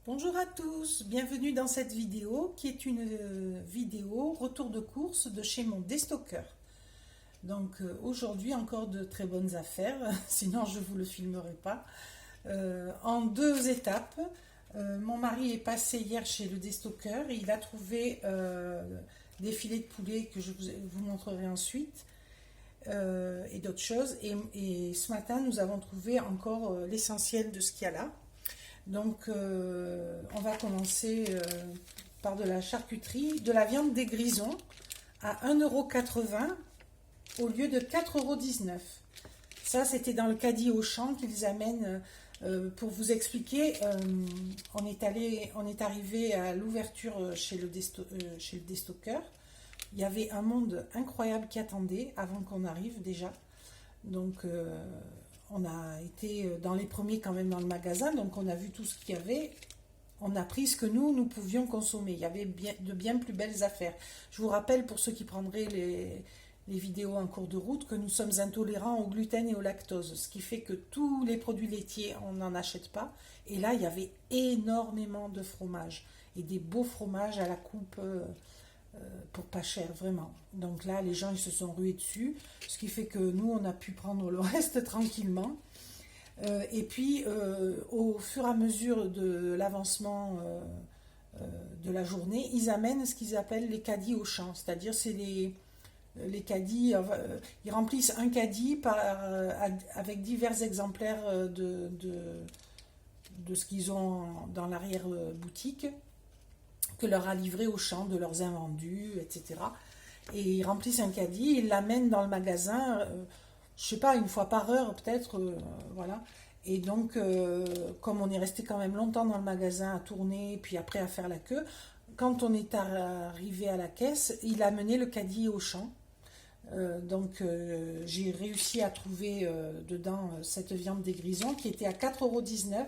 Bonjour à tous, bienvenue dans cette vidéo qui est une vidéo retour de course de chez mon déstocker. Donc aujourd'hui encore de très bonnes affaires, sinon je ne vous le filmerai pas. En deux étapes, mon mari est passé hier chez le déstocker et il a trouvé des filets de poulet que je vous montrerai ensuite et d'autres choses. Et ce matin nous avons trouvé encore l'essentiel de ce qu'il y a là. Donc, on va commencer par de la charcuterie, de la viande des grisons à 1,80 € au lieu de 4,19 €. Ça, c'était dans le caddie Auchan qu'ils amènent. Pour vous expliquer, on est arrivé à l'ouverture chez le déstocker. Il y avait un monde incroyable qui attendait avant qu'on arrive déjà. Donc, on a été dans les premiers quand même dans le magasin, donc on a vu tout ce qu'il y avait. On a pris ce que nous pouvions consommer. Il y avait de bien plus belles affaires. Je vous rappelle, pour ceux qui prendraient les vidéos en cours de route, que nous sommes intolérants au gluten et au lactose, ce qui fait que tous les produits laitiers, on n'en achète pas. Et là, il y avait énormément de fromages, et des beaux fromages à la coupe pour pas cher, vraiment. Donc là, les gens, ils se sont rués dessus, ce qui fait que nous, on a pu prendre le reste tranquillement. Et puis, au fur et à mesure de l'avancement de la journée, ils amènent ce qu'ils appellent les caddies Auchan, c'est-à-dire c'est les caddies, ils remplissent un caddie avec divers exemplaires de ce qu'ils ont dans l'arrière-boutique, que leur a livré Auchan, de leurs invendus, etc. Et ils remplissent un caddie, ils l'amènent dans le magasin, je sais pas, une fois par heure peut-être, voilà. Et donc, comme on est resté quand même longtemps dans le magasin à tourner, puis après à faire la queue, quand on est arrivé à la caisse, il a amené le caddie Auchan. Donc, j'ai réussi à trouver dedans cette viande des grisons qui était à 4,19 €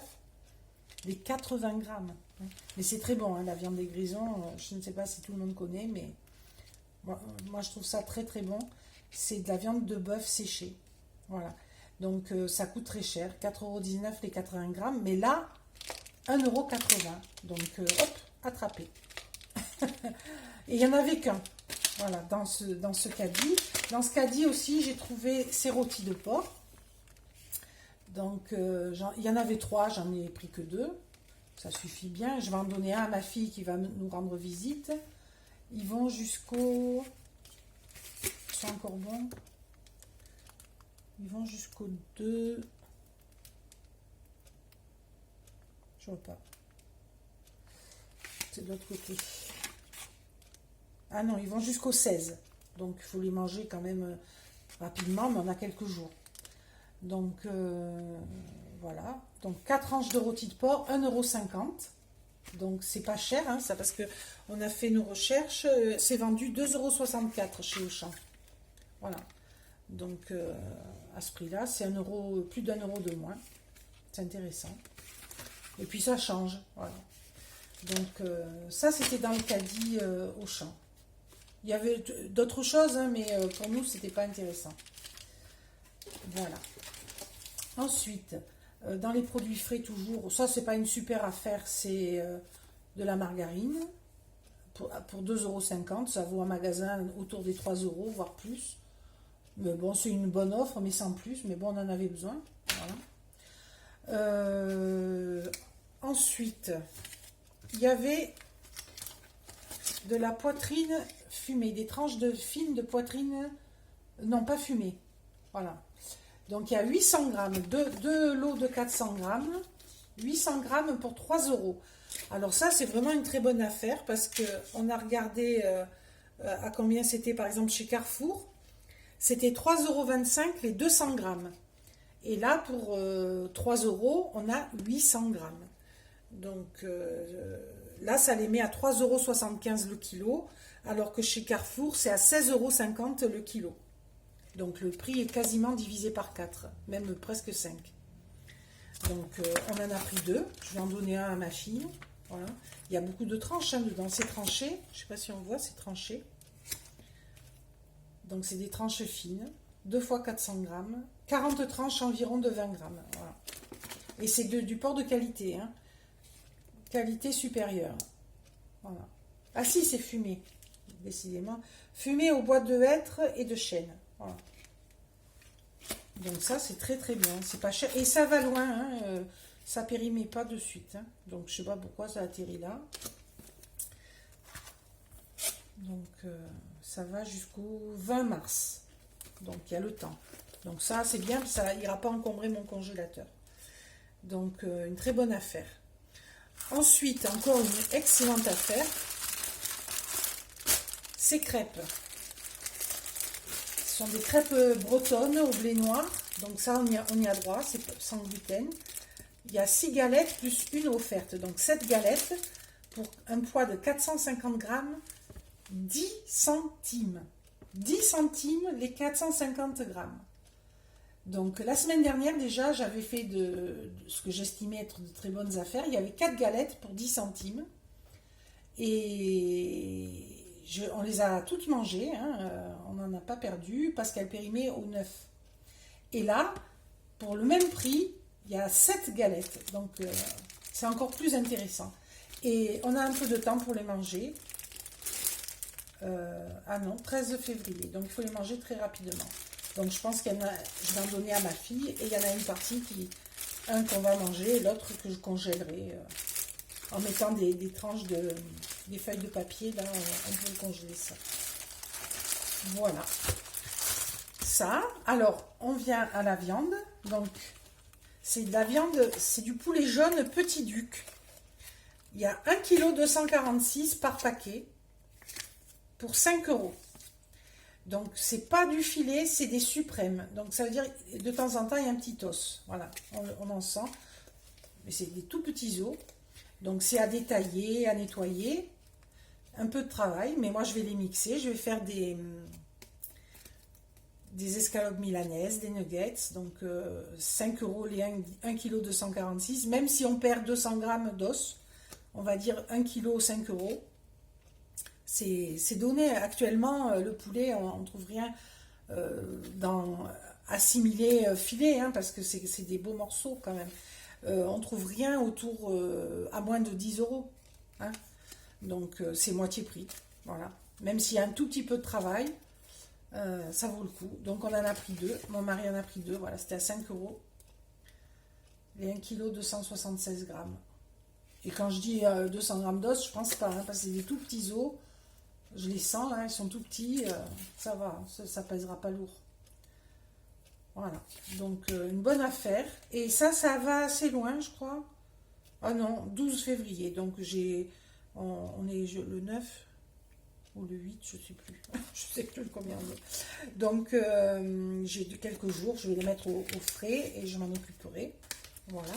les 80 grammes. Mais c'est très bon, hein, la viande des grisons. Je ne sais pas si tout le monde connaît, mais moi je trouve ça très très bon. C'est de la viande de bœuf séchée. Voilà. Donc ça coûte très cher, 4,19 € les 80 grammes. Mais là, 1,80 €. Donc hop, attrapé. Et il n'y en avait qu'un. Voilà, dans ce caddie. Dans ce caddie aussi, j'ai trouvé ces rôtis de porc. Donc, il y en avait 3, j'en ai pris que 2. Ça suffit bien. Je vais en donner un à ma fille qui va nous rendre visite. Ils vont jusqu'au... Ils sont encore bons. Ils vont jusqu'au 2... Je vois pas. C'est de l'autre côté. Ah non, ils vont jusqu'au 16. Donc, il faut les manger quand même rapidement, mais on a quelques jours. Donc, voilà. Donc, 4 tranches de rôti de porc, 1,50 €. Donc, c'est pas cher, hein, ça, parce que on a fait nos recherches. C'est vendu 2,64 € chez Auchan. Voilà. Donc, à ce prix-là, c'est plus d'1 € de moins. C'est intéressant. Et puis, ça change. Voilà. Donc, ça, c'était dans le caddie Auchan. Il y avait d'autres choses, hein, mais pour nous, c'était pas intéressant. Voilà. Ensuite, dans les produits frais toujours, ça c'est pas une super affaire, c'est de la margarine pour 2,50 €. Ça vaut un magasin autour des 3 €, voire plus. Mais bon, c'est une bonne offre, mais sans plus. Mais bon, on en avait besoin. Voilà. Ensuite, il y avait de la poitrine fumée, des tranches fines de poitrine, non pas fumée. Voilà. Donc il y a 800 grammes, deux lots de 400 grammes, 800 grammes pour 3 €. Alors ça, c'est vraiment une très bonne affaire parce qu'on a regardé à combien c'était par exemple chez Carrefour. C'était 3,25 € les 200 grammes. Et là, pour 3 €, on a 800 grammes. Donc là, ça les met à 3,75 € le kilo, alors que chez Carrefour, c'est à 16,50 € le kilo. Donc le prix est quasiment divisé par 4, même presque 5. Donc on en a pris 2. Je vais en donner un à ma fille. Voilà. Il y a beaucoup de tranches hein, dedans. C'est tranché. Je ne sais pas si on voit, c'est tranché. Donc c'est des tranches fines. 2 fois 400 grammes. 40 tranches environ de 20 grammes. Voilà. Et c'est du porc de qualité. Hein. qualité supérieure. Voilà. Ah si, c'est fumé, décidément. Fumé aux bois de hêtre et de chêne. Voilà. Donc ça, c'est très très bien. C'est pas cher. Et ça va loin, hein, ça périmait pas de suite. Hein. Donc je sais pas pourquoi ça atterrit là. Donc ça va jusqu'au 20 mars. Donc il y a le temps. Donc ça, c'est bien, ça ira pas encombrer mon congélateur. Donc une très bonne affaire. Ensuite, encore une excellente affaire. Ces crêpes. Ce sont des crêpes bretonnes au blé noir. Donc ça, on y a droit, c'est sans gluten. Il y a 6 galettes plus une offerte. Donc 7 galettes pour un poids de 450 grammes, 10 centimes. 10 centimes les 450 grammes. Donc la semaine dernière déjà, j'avais fait de ce que j'estimais être de très bonnes affaires. Il y avait 4 galettes pour 10 centimes. Et on les a toutes mangées, hein, on n'en a pas perdu parce qu'elles périmaient au 9. Et là, pour le même prix, il y a 7 galettes. Donc c'est encore plus intéressant. Et on a un peu de temps pour les manger. Ah non, 13 février. Donc il faut les manger très rapidement. Donc je pense qu'il y en a, je vais en donner à ma fille. Et il y en a une partie un qu'on va manger et l'autre que je congèlerai. En mettant des tranches des feuilles de papier, là, on peut congeler ça. Voilà. Ça, alors, on vient à la viande. Donc, c'est de la viande, c'est du poulet jaune Petit Duc. Il y a 1,246 kg par paquet pour 5 €. Donc, c'est pas du filet, c'est des suprêmes. Donc, ça veut dire, de temps en temps, il y a un petit os. Voilà, on en sent. Mais c'est des tout petits os. Donc c'est à détailler, à nettoyer, un peu de travail, mais moi je vais les mixer, je vais faire des escalopes milanaises, des nuggets, donc 5 € les 1,246 kg, même si on perd 200 grammes d'os, on va dire 1 kg 5 €. C'est donné actuellement, le poulet, on ne trouve rien assimilé filet, hein, parce que c'est des beaux morceaux quand même. On trouve rien autour à moins de 10 €. Hein. Donc c'est moitié prix. Voilà. Même s'il y a un tout petit peu de travail, ça vaut le coup. Donc on en a pris 2. Mon mari en a pris 2. Voilà, c'était à 5 €. Les 1,276 kg. Et quand je dis 200 grammes d'os, je pense pas, hein, parce que c'est des tout petits os. Je les sens, là, ils sont tout petits. Ça va, ça pèsera pas lourd. Voilà, donc une bonne affaire. Et ça va assez loin, je crois. Ah non, 12 février. Donc on est le 9 ou le 8, je ne sais plus. Je sais plus combien on est. Donc j'ai quelques jours, je vais les mettre au frais et je m'en occuperai. Voilà.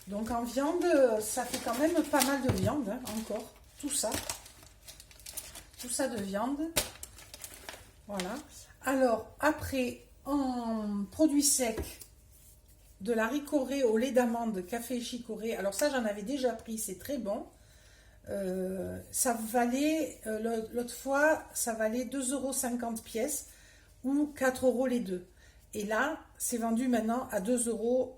Donc en viande, ça fait quand même pas mal de viande, hein, encore. Tout ça. Tout ça de viande. Voilà. Alors, après... En produits secs, de la ricorée au lait d'amande, café chicorée. Alors ça, j'en avais déjà pris, c'est très bon. Ça valait, l'autre fois, ça valait 2,50 € pièce ou 4 € les deux. Et là, c'est vendu maintenant à 2 €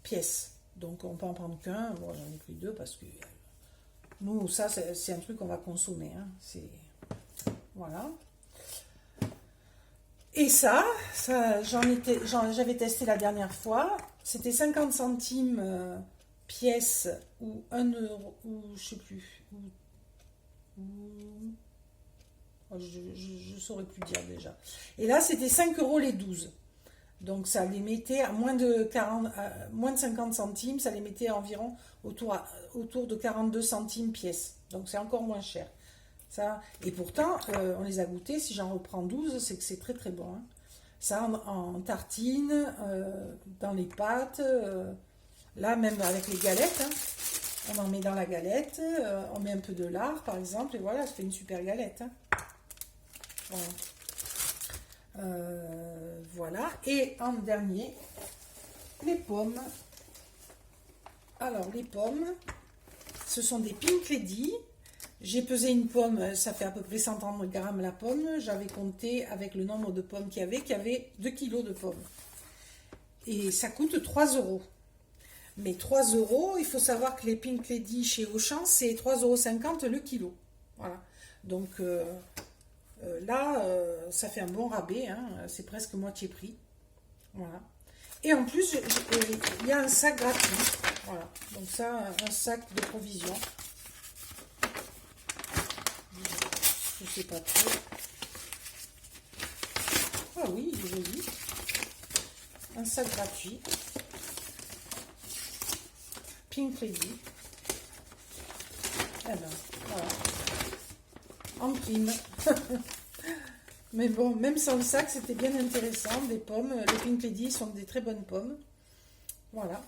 pièce. Donc on peut en prendre qu'un. Bon, j'en ai pris 2 parce que nous, ça, c'est un truc qu'on va consommer. Hein. Voilà. Et j'avais testé la dernière fois. C'était 50 centimes pièce ou 1 €, ou je sais plus. Je saurais plus dire déjà. Et là, c'était 5 € les 12. Donc ça les mettait à moins de 50 centimes, ça les mettait environ autour de 42 centimes pièce. Donc c'est encore moins cher. Ça, et pourtant, on les a goûtés. Si j'en reprends 12, c'est que c'est très très bon. Hein. Ça en tartine, dans les pâtes, là même avec les galettes. Hein. On en met dans la galette, on met un peu de lard par exemple, et voilà, ça fait une super galette. Hein. Voilà. Voilà. Et en dernier, les pommes. Alors les pommes, ce sont des Pink Lady. J'ai pesé une pomme, ça fait à peu près 130 grammes la pomme. J'avais compté avec le nombre de pommes qu'il y avait 2 kilos de pommes. Et ça coûte 3 €. Mais 3 euros, il faut savoir que les Pink Lady chez Auchan, c'est 3,50 € le kilo. Voilà. Donc là, ça fait un bon rabais, hein, c'est presque moitié prix. Voilà. Et en plus, il y a un sac gratuit. Voilà. Donc ça, un sac de provisions. Je ne sais pas trop. Ah oui, il est joli. Un sac gratuit. Pink Lady. Eh ben, voilà. En prime. Mais bon, même sans le sac, c'était bien intéressant. Des pommes. Les Pink Lady sont des très bonnes pommes. Voilà.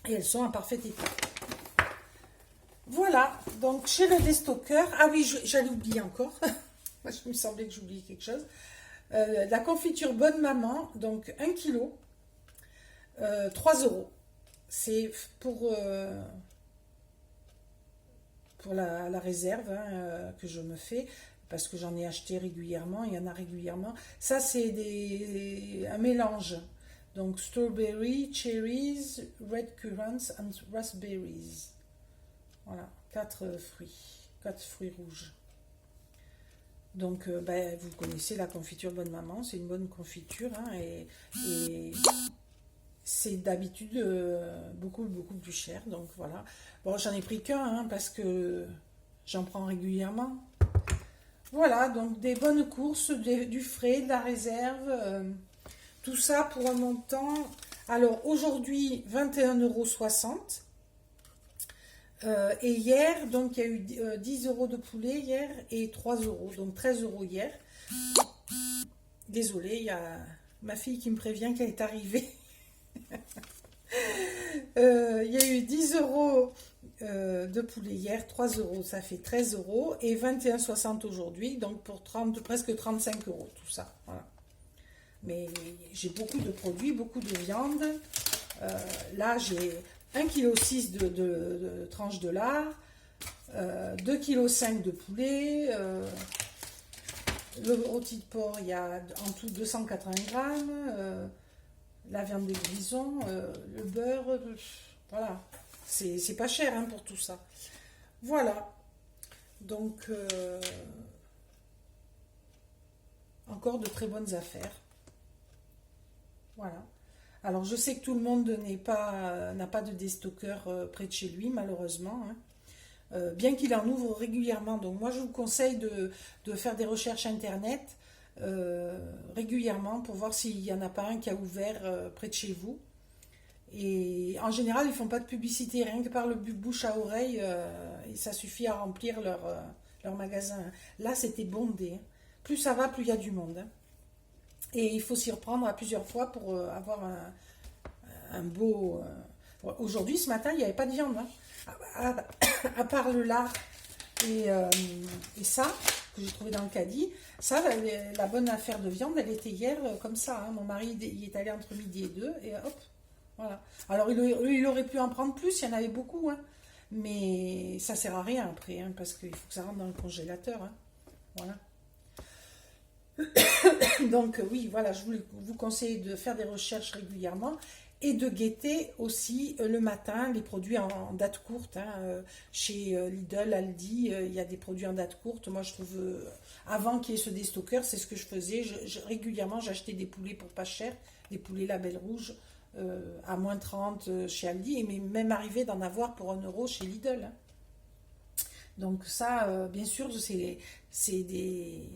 Et elles sont en parfait état. Voilà. Donc, chez le déstockeur. Ah oui, j'allais oublier encore. Moi, je me semblait que j'oubliais quelque chose. La confiture Bonne Maman. Donc, 1 kg. 3 €. C'est pour la réserve, hein, que je me fais, parce que j'en ai acheté régulièrement, il y en a régulièrement. Ça, c'est un mélange. Donc, strawberry, cherries, red currants and raspberries. Voilà, 4 fruits rouges. Donc, ben, vous connaissez la confiture Bonne Maman, c'est une bonne confiture, hein, et c'est d'habitude beaucoup plus cher. Donc, voilà. Bon, j'en ai pris qu'un, hein, parce que j'en prends régulièrement. Voilà, donc des bonnes courses, du frais, de la réserve, tout ça pour un montant. Alors aujourd'hui, 21,60 €. Et hier, donc il y a eu 10 € de poulet hier et 3 €, donc 13 € hier. Désolée, il y a ma fille qui me prévient qu'elle est arrivée. Il y a eu 10 € de poulet hier, 3 €, ça fait 13 € et 21,60 € aujourd'hui, donc pour presque 35 € tout ça. Voilà. Mais j'ai beaucoup de produits, beaucoup de viande. Là, j'ai 1,6 kg de tranches de lard, 2,5 kg de poulet. Le rôti de porc, il y a en tout 280 grammes. La viande de grison, le beurre, voilà. C'est pas cher, hein, pour tout ça. Voilà. Donc, encore de très bonnes affaires. Voilà. Alors, je sais que tout le monde n'a pas de déstockeur près de chez lui, malheureusement, hein. Bien qu'il en ouvre régulièrement. Donc, moi, je vous conseille de faire des recherches Internet régulièrement pour voir s'il n'y en a pas un qui a ouvert près de chez vous. Et en général, ils font pas de publicité, rien que par le bouche à oreille, et ça suffit à remplir leur magasin. Là, c'était bondé, hein. Plus ça va, plus il y a du monde, hein. Et il faut s'y reprendre à plusieurs fois pour avoir un beau... Aujourd'hui, ce matin, il n'y avait pas de viande, hein. À part le lard et ça, que j'ai trouvé dans le caddie. Ça, la bonne affaire de viande, elle était hier comme ça, hein. Mon mari, il est allé entre midi et 2, et hop, voilà. Alors, il aurait pu en prendre plus, il y en avait beaucoup, hein. Mais ça sert à rien après, hein, parce qu'il faut que ça rentre dans le congélateur, hein. Voilà. Donc, oui, voilà, je vous conseille de faire des recherches régulièrement et de guetter aussi le matin les produits en date courte, hein. Chez Lidl, Aldi, il y a des produits en date courte. Moi, je trouve, avant qu'il y ait ce déstockeur, c'est ce que je faisais. Régulièrement, j'achetais des poulets pour pas cher, des poulets label rouge à moins 30 chez Aldi, et même arrivé d'en avoir pour 1 € chez Lidl, hein. Donc ça, bien sûr, c'est des...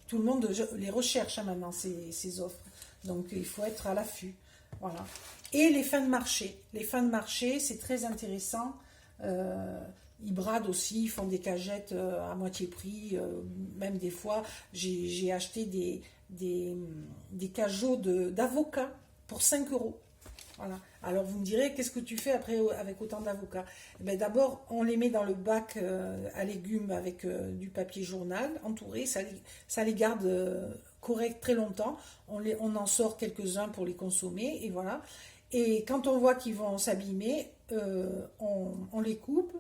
Tout le monde les recherche, hein, maintenant, ces offres. Donc, il faut être à l'affût. Voilà. Et les fins de marché. Les fins de marché, c'est très intéressant. Ils bradent aussi, ils font des cagettes à moitié prix. Même des fois, j'ai acheté des cajots d'avocats pour 5 €. Voilà. Alors, vous me direz, qu'est-ce que tu fais après avec autant d'avocats? Eh d'abord, on les met dans le bac à légumes avec du papier journal entouré. Ça les garde corrects très longtemps. On en sort quelques-uns pour les consommer, et voilà. Et quand on voit qu'ils vont s'abîmer, on les coupe,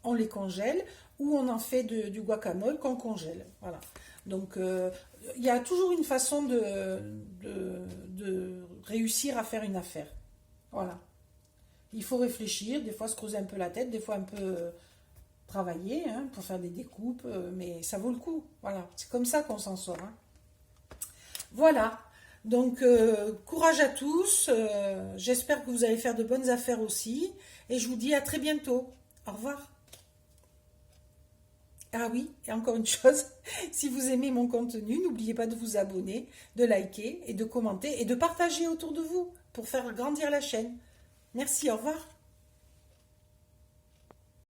on les congèle, ou on en fait du guacamole qu'on congèle. Voilà. Donc, il y a toujours une façon de réussir à faire une affaire. Voilà. Il faut réfléchir, des fois se creuser un peu la tête, des fois un peu travailler hein, pour faire des découpes, mais ça vaut le coup. Voilà, c'est comme ça qu'on s'en sort. Hein. Voilà, donc courage à tous, j'espère que vous allez faire de bonnes affaires aussi, et je vous dis à très bientôt. Au revoir. Ah oui, et encore une chose, si vous aimez mon contenu, n'oubliez pas de vous abonner, de liker et de commenter et de partager autour de vous pour faire grandir la chaîne. Merci, au revoir.